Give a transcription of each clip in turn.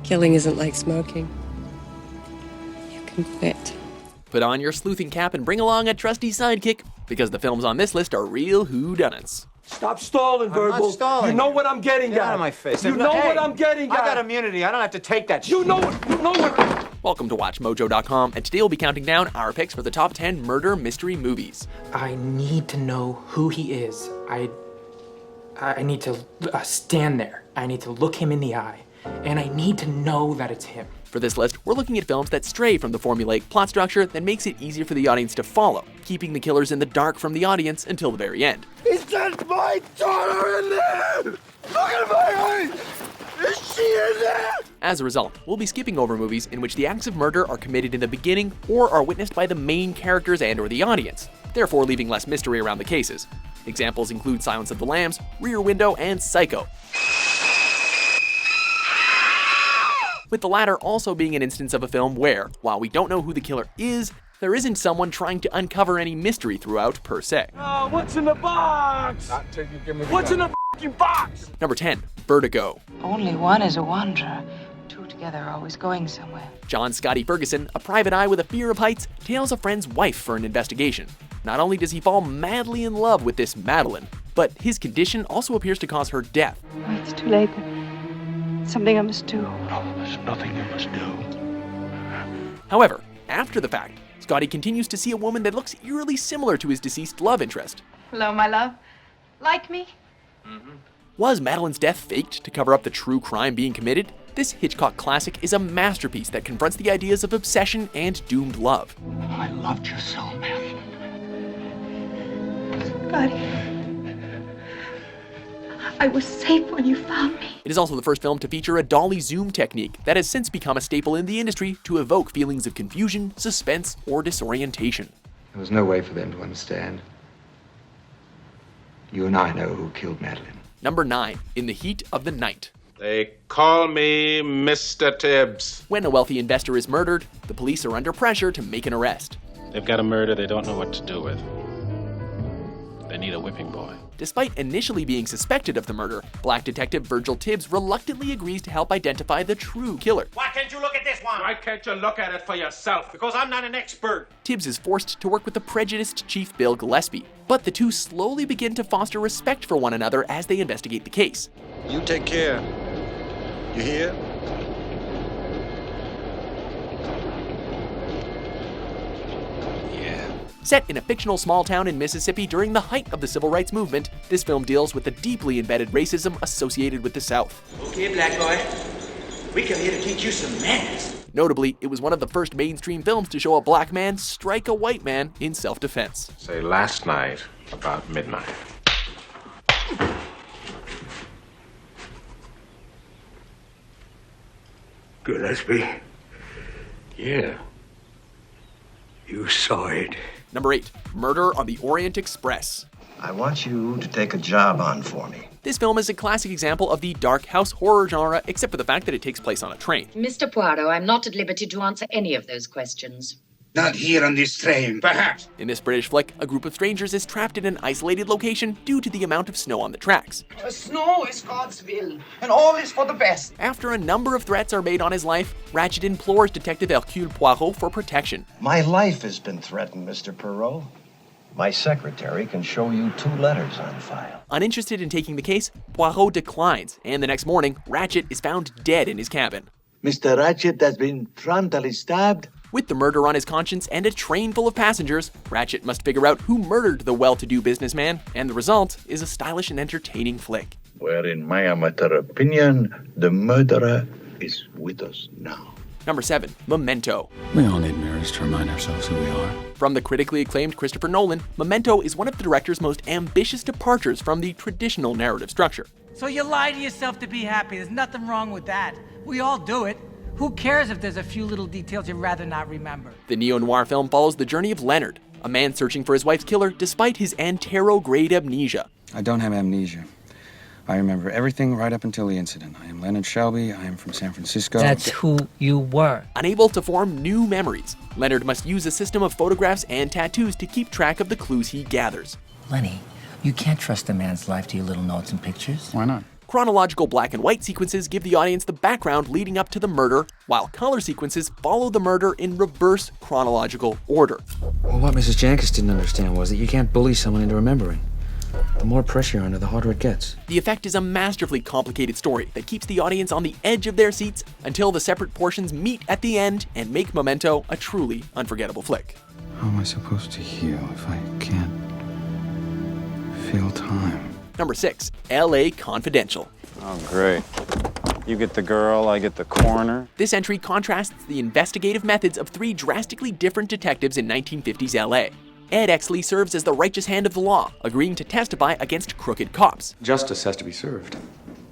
Killing isn't like smoking. You can quit. Put on your sleuthing cap and bring along a trusty sidekick, because the films on this list are real whodunits. Stop stalling, Virgil. I'm not stalling. You know what I'm getting at. Get out of my face. You know what I'm getting at. I got immunity. I don't have to take that shit. You know what. Welcome to WatchMojo.com, and today we'll be counting down our picks for the top 10 murder mystery movies. I need to know who he is. I need to stand there. I need to look him in the eye. And I need to know that it's him. For this list, we're looking at films that stray from the formulaic plot structure that makes it easier for the audience to follow, keeping the killers in the dark from the audience until the very end. Is that my daughter in there? Look at my eyes! Is she in there? As a result, we'll be skipping over movies in which the acts of murder are committed in the beginning or are witnessed by the main characters and/or the audience, therefore leaving less mystery around the cases. Examples include Silence of the Lambs, Rear Window, and Psycho, with the latter also being an instance of a film where, while we don't know who the killer is, there isn't someone trying to uncover any mystery throughout per se. Oh, what's in the box? What's in the f***ing box? Number 10, Vertigo. Only one is a wanderer. Two together are always going somewhere. John Scotty Ferguson, a private eye with a fear of heights, tails a friend's wife for an investigation. Not only does he fall madly in love with this Madeline, but his condition also appears to cause her death. Oh, it's too late. Something I must do. No, there's nothing you must do. However, after the fact, Scotty continues to see a woman that looks eerily similar to his deceased love interest. Hello, my love. Like me? Was Madeline's death faked to cover up the true crime being committed? This Hitchcock classic is a masterpiece that confronts the ideas of obsession and doomed love. I loved you so, Madeline. Scotty. I was safe when you found me. It is also the first film to feature a dolly zoom technique that has since become a staple in the industry to evoke feelings of confusion, suspense, or disorientation. There was no way for them to understand. You and I know who killed Madeline. Number 9, In the Heat of the Night. They call me Mr. Tibbs. When a wealthy investor is murdered, the police are under pressure to make an arrest. They've got a murder they don't know what to do with. They need a whipping boy. Despite initially being suspected of the murder, Black Detective Virgil Tibbs reluctantly agrees to help identify the true killer. Why can't you look at this one? Why can't you look at it for yourself? Because I'm not an expert. Tibbs is forced to work with the prejudiced Chief Bill Gillespie, but the two slowly begin to foster respect for one another as they investigate the case. You take care. You hear? Set in a fictional small town in Mississippi during the height of the civil rights movement, this film deals with the deeply embedded racism associated with the South. Okay, black boy. We come here to teach you some manners. Notably, it was one of the first mainstream films to show a black man strike a white man in self-defense. Say last night, about midnight. Gillespie. Yeah. You saw it. Number 8, Murder on the Orient Express. I want you to take a job on for me. This film is a classic example of the dark house horror genre, except for the fact that it takes place on a train. Mr. Poirot, I'm not at liberty to answer any of those questions. Not here on this train, perhaps. In this British flick, a group of strangers is trapped in an isolated location due to the amount of snow on the tracks. Snow is God's will, and all is for the best. After a number of threats are made on his life, Ratchet implores Detective Hercule Poirot for protection. My life has been threatened, Mr. Perot. My secretary can show you 2 letters on file. Uninterested in taking the case, Poirot declines, and the next morning, Ratchet is found dead in his cabin. Mr. Ratchet has been frontally stabbed. With the murder on his conscience and a train full of passengers, Ratchet must figure out who murdered the well-to-do businessman, and the result is a stylish and entertaining flick. Where, in my amateur opinion, the murderer is with us now. Number 7, Memento. We all need mirrors to remind ourselves who we are. From the critically acclaimed Christopher Nolan, Memento is one of the director's most ambitious departures from the traditional narrative structure. So you lie to yourself to be happy. There's nothing wrong with that. We all do it. Who cares if there's a few little details you'd rather not remember? The neo-noir film follows the journey of Leonard, a man searching for his wife's killer despite his Antero-grade amnesia. I don't have amnesia. I remember everything right up until the incident. I am Leonard Shelby. I am from San Francisco. That's who you were. Unable to form new memories, Leonard must use a system of photographs and tattoos to keep track of the clues he gathers. Lenny, you can't trust a man's life to your little notes and pictures. Why not? Chronological black and white sequences give the audience the background leading up to the murder, while color sequences follow the murder in reverse chronological order. Well, what Mrs. Jankis didn't understand was that you can't bully someone into remembering. The more pressure you're under, the harder it gets. The effect is a masterfully complicated story that keeps the audience on the edge of their seats until the separate portions meet at the end and make Memento a truly unforgettable flick. How am I supposed to heal if I can't feel time? Number 6, LA Confidential. Oh, great. You get the girl, I get the coroner. This entry contrasts the investigative methods of 3 drastically different detectives in 1950s LA. Ed Exley serves as the righteous hand of the law, agreeing to testify against crooked cops. Justice has to be served.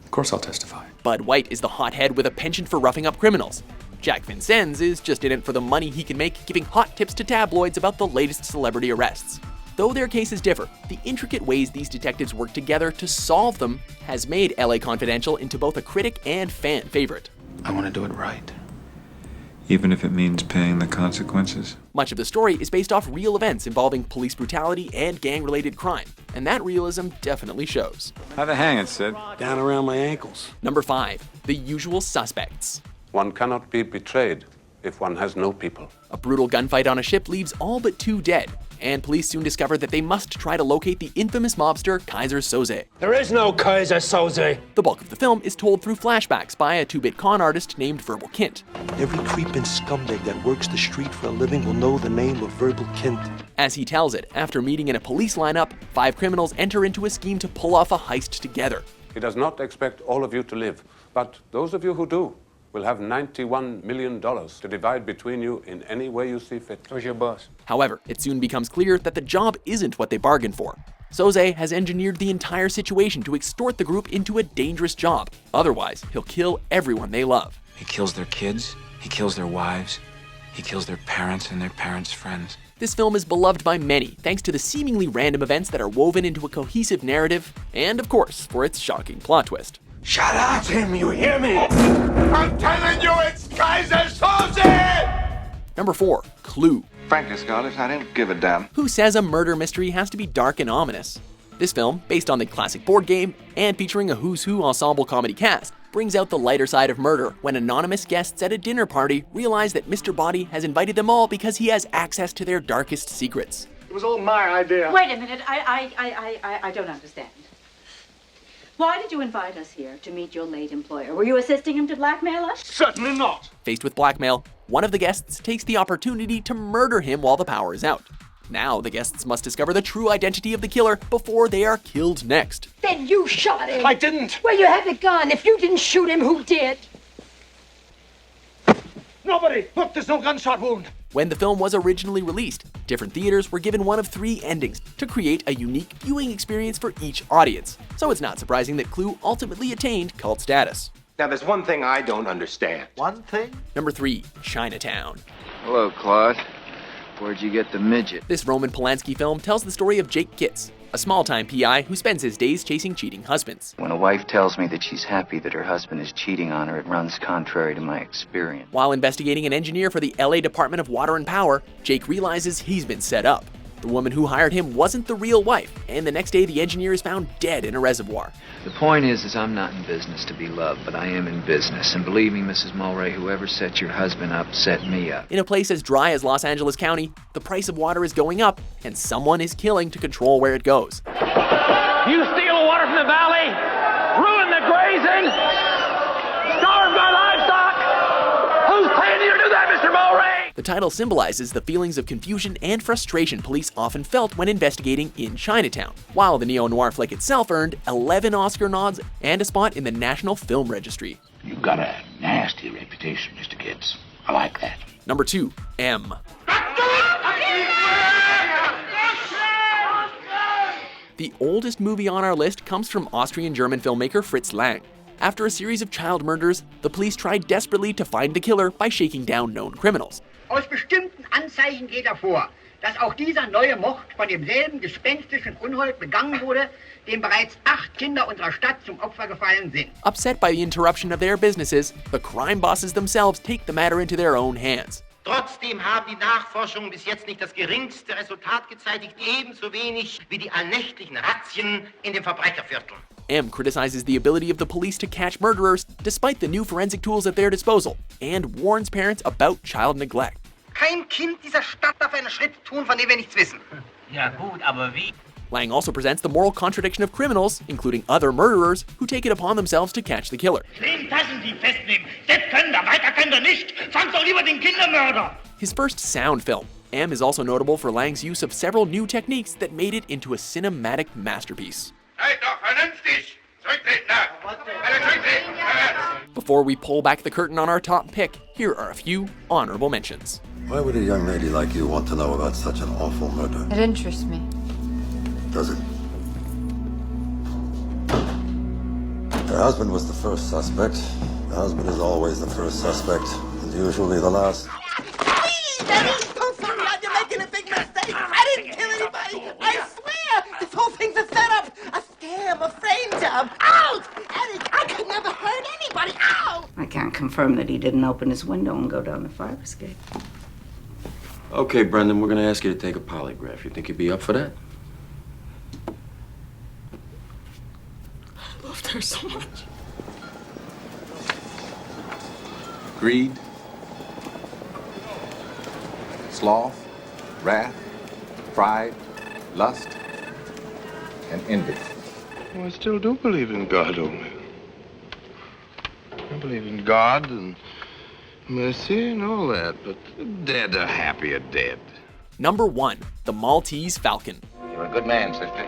Of course I'll testify. Bud White is the hothead with a penchant for roughing up criminals. Jack Vincennes is just in it for the money he can make giving hot tips to tabloids about the latest celebrity arrests. Though their cases differ, the intricate ways these detectives work together to solve them has made LA Confidential into both a critic and fan favorite. I want to do it right. Even if it means paying the consequences. Much of the story is based off real events involving police brutality and gang-related crime, and that realism definitely shows. How'd it hang it, Sid? Down around my ankles. Number 5, The Usual Suspects. One cannot be betrayed if one has no people. A brutal gunfight on a ship leaves all but 2 dead, and police soon discover that they must try to locate the infamous mobster Kaiser Soze. There is no Kaiser Soze. The bulk of the film is told through flashbacks by a 2-bit con artist named Verbal Kint. Every creeping scumbag that works the street for a living will know the name of Verbal Kint. As he tells it, after meeting in a police lineup, 5 criminals enter into a scheme to pull off a heist together. He does not expect all of you to live, but those of you who do will have $91 million to divide between you in any way you see fit. Where's your boss? However, it soon becomes clear that the job isn't what they bargained for. Soze has engineered the entire situation to extort the group into a dangerous job. Otherwise, he'll kill everyone they love. He kills their kids, he kills their wives, he kills their parents and their parents' friends. This film is beloved by many thanks to the seemingly random events that are woven into a cohesive narrative, and of course, for its shocking plot twist. Shut up, Tim, you hear me? I'm telling you it's Kaiser Soze! Number 4, Clue. Frankly, Scarlett, I don't give a damn. Who says a murder mystery has to be dark and ominous? This film, based on the classic board game and featuring a who's who ensemble comedy cast, brings out the lighter side of murder when anonymous guests at a dinner party realize that Mr. Body has invited them all because he has access to their darkest secrets. It was all my idea. Wait a minute, I don't understand. Why did you invite us here to meet your late employer? Were you assisting him to blackmail us? Certainly not. Faced with blackmail, one of the guests takes the opportunity to murder him while the power is out. Now the guests must discover the true identity of the killer before they are killed next. Then you shot him. I didn't. Well, you had the gun. If you didn't shoot him, who did? Nobody. Look, there's no gunshot wound. When the film was originally released, different theaters were given one of 3 endings to create a unique viewing experience for each audience. So it's not surprising that Clue ultimately attained cult status. Now, there's one thing I don't understand. One thing? Number 3, Chinatown. Hello, Claude. Where'd you get the midget? This Roman Polanski film tells the story of Jake Kitts, a small-time PI who spends his days chasing cheating husbands. When a wife tells me that she's happy that her husband is cheating on her, it runs contrary to my experience. While investigating an engineer for the LA Department of Water and Power, Jake realizes he's been set up. The woman who hired him wasn't the real wife, and the next day the engineer is found dead in a reservoir. The point is I'm not in business to be loved, but I am in business. And believe me, Mrs. Mulray, whoever set your husband up set me up. In a place as dry as Los Angeles County, the price of water is going up, and someone is killing to control where it goes. You steal the water from the valley, ruin the grazing, starve my livestock. Who's paying you to do that, Mr. Mulray? The title symbolizes the feelings of confusion and frustration police often felt when investigating in Chinatown, while the neo-noir flick itself earned 11 Oscar nods and a spot in the National Film Registry. You've got a nasty reputation, Mr. Gibbs. I like that. Number 2, M. The oldest movie on our list comes from Austrian-German filmmaker Fritz Lang. After a series of child murders, the police tried desperately to find the killer by shaking down known criminals. Aus bestimmten Anzeichen geht hervor, dass auch dieser neue Mord von demselben gespenstischen Unhold begangen wurde, dem bereits 8 Kinder unserer Stadt zum Opfer gefallen sind. Upset by the interruption of their businesses, the crime bosses themselves take the matter into their own hands. Trotzdem haben die Nachforschungen bis jetzt nicht das geringste Resultat gezeitigt, ebenso wenig wie die allnächtlichen Razzien in den Verbrechervierteln. M criticizes the ability of the police to catch murderers despite the new forensic tools at their disposal, and warns parents about child neglect. Kein Kind dieser Stadt darf einen Schritt tun, von dem wir nichts wissen. Ja gut, aber wie? Lang also presents the moral contradiction of criminals, including other murderers, who take it upon themselves to catch the killer. Den Taschendieb festnehmen. Das könnt ihr, weiter könnt ihr nicht. Fangt doch lieber den Kindermörder. His first sound film, M is also notable for Lang's use of several new techniques that made it into a cinematic masterpiece. Seid doch vernünftig. Zurücktreten da. Alle zurücktreten. Before we pull back the curtain on our top pick, here are a few honorable mentions. Why would a young lady like you want to know about such an awful murder? It interests me. Does it? Her husband was the first suspect. The husband is always the first suspect, and usually the last. Daddy, don't tell me you're making a big mistake. I didn't kill anybody. I swear. This whole thing's a setup, a scam, a frame job. Out! Eddie, I could never hurt anybody. Out! I can't confirm that he didn't open his window and go down the fire escape. Okay, Brendan, we're going to ask you to take a polygraph. You think you'd be up for that? I loved her so much. Greed, sloth, wrath, pride, lust, and envy. Well, I still do believe in God, only. I believe in God and mercy and all that, but the dead are happier dead. Number 1. The Maltese Falcon. You're a good man, sister.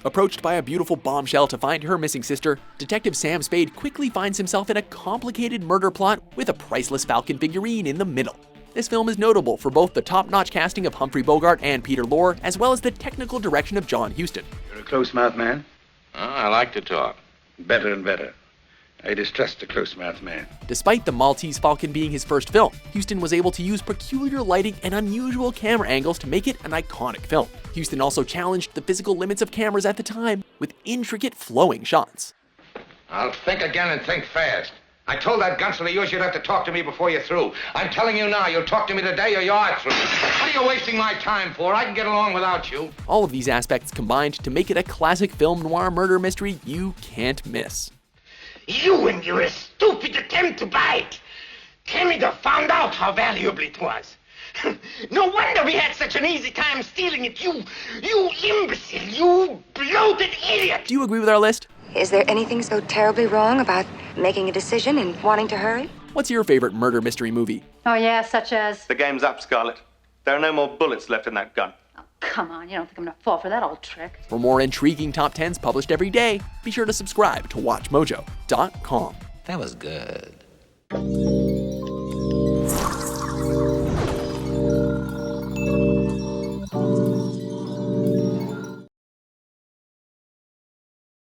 Approached by a beautiful bombshell to find her missing sister, Detective Sam Spade quickly finds himself in a complicated murder plot with a priceless Falcon figurine in the middle. This film is notable for both the top-notch casting of Humphrey Bogart and Peter Lorre, as well as the technical direction of John Huston. You're a close-mouthed man? I like to talk. Better and better. I distrust a close-mouthed man. Despite the Maltese Falcon being his first film, Huston was able to use peculiar lighting and unusual camera angles to make it an iconic film. Huston also challenged the physical limits of cameras at the time with intricate flowing shots. I'll think again and think fast. I told that gunsel of yours you'd have to talk to me before you're through. I'm telling you now, you'll talk to me today or you're through. What are you wasting my time for? I can get along without you. All of these aspects combined to make it a classic film noir murder mystery you can't miss. You and your stupid attempt to bite. Temida found out how valuable it was. No wonder we had such an easy time stealing it. You imbecile, you bloated idiot. Do you agree with our list? Is there anything so terribly wrong about making a decision and wanting to hurry? What's your favorite murder mystery movie? Oh, yeah, such as... The game's up, Scarlett. There are no more bullets left in that gun. Come on, you don't think I'm gonna fall for that old trick? For more intriguing top 10s published every day, be sure to subscribe to WatchMojo.com. That was good.